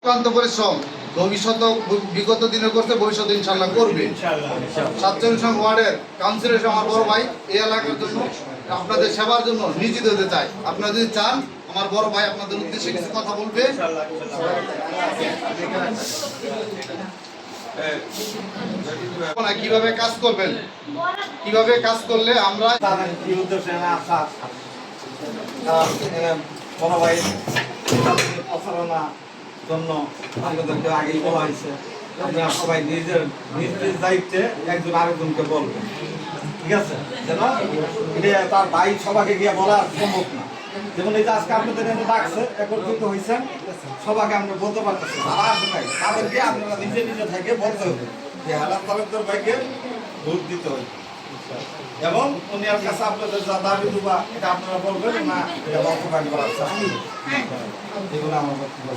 অক্লান্ত পরিশ্রম ভবিষ্যৎ বিগত দিনে করতে ভবিষ্যৎ ইনশাল্লাহ করবে। 47 নং ওয়ার্ডের কাউন্সিলর আমার বড় ভাই এই এলাকার জন্য আপনাদের সেবার জন্য নিয়োজিত হতে চাই। আপনারা যদি চান আমার বড় ভাই আপনাদের উদ্দেশ্যে কিছু কথা বলবে। কিভাবে কাজ করবেন, কিভাবে কাজ করলে আমরা বড় ভাই প্রচারণার জন্য আমাদেরকে আগেই বলা হয়েছে আপনারা সবাই নিজের নিজ নিজ দায়িত্বে একজন আরেকজনকে বলবেন, ঠিক আছে? যেন এটা তার ভাই সবাইকে গিয়ে বলা সম্ভব না। যেমন এই যে আজকে আপনাদের ডাকছে, একত্রিত হয়েছেন, সবাইকে আমরা বলতে পারতেছি তারা আসে নাই, তাদেরকে আপনারা নিজে নিজে থেকে বলতে হবে যে হালাল তালুকদার ভাইকে ভোট দিতে হবে এবং উনির কাছে আপনাদের যা দাবি দুবা এটা আপনারা বলবেন না, এটা বাস্তবায়ন করার চেষ্টা করবেন। এগুলো আমার বক্তব্য।